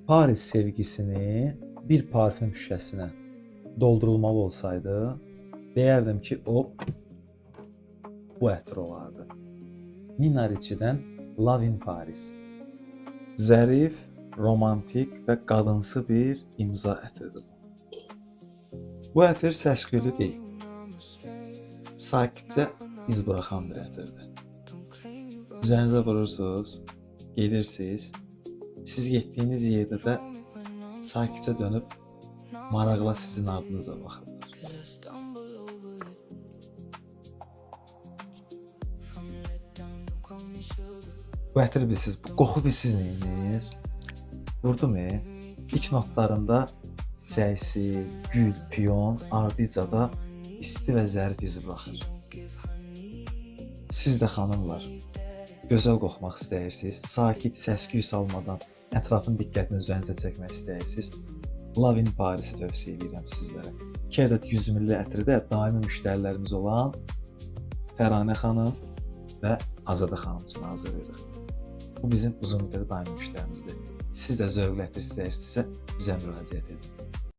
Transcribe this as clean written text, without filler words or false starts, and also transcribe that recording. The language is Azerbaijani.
Paris sevgisini bir parfüm şüşəsinə doldurulmalı olsaydı, deyərdim ki, o bu ətir olardı. Nina Ricci'dən Love in Paris. Zərif, romantik və qadınsı bir imza ətirdir bu. Bu ətir səsküylü deyil. Sakitcə iz buraxan bir ətirdir. Üzərinizə vurursunuz, gedirsiniz. Siz getdiyiniz yerdə də sakitcə dönüb maraqla sizin ardınıza baxırlar. Bu ətir bilsiz, bu qoxu bilsiz neyinir? Vurdum İlk notlarında çiçəksi, gül, piyon, ardıca da isti və zərif izi buraxır. Siz də xanımlar, gözəl qoxmaq istəyirsiniz, sakit, səs-küy salmadan ətrafın diqqətini üzərinizə çəkmək istəyirsiniz. Love in Paris-i tövsiyə edirəm sizlərə. 2 ədəd 100 ml ətri də daimi müştərilərimiz olan Təranə xanım və Azadə xanım üçün hazırlayırıq. Bu bizim uzun müddətli daimi müştərimizdir. Siz də zövqlü ətir istəyirsinizsə bizə müraciət edin.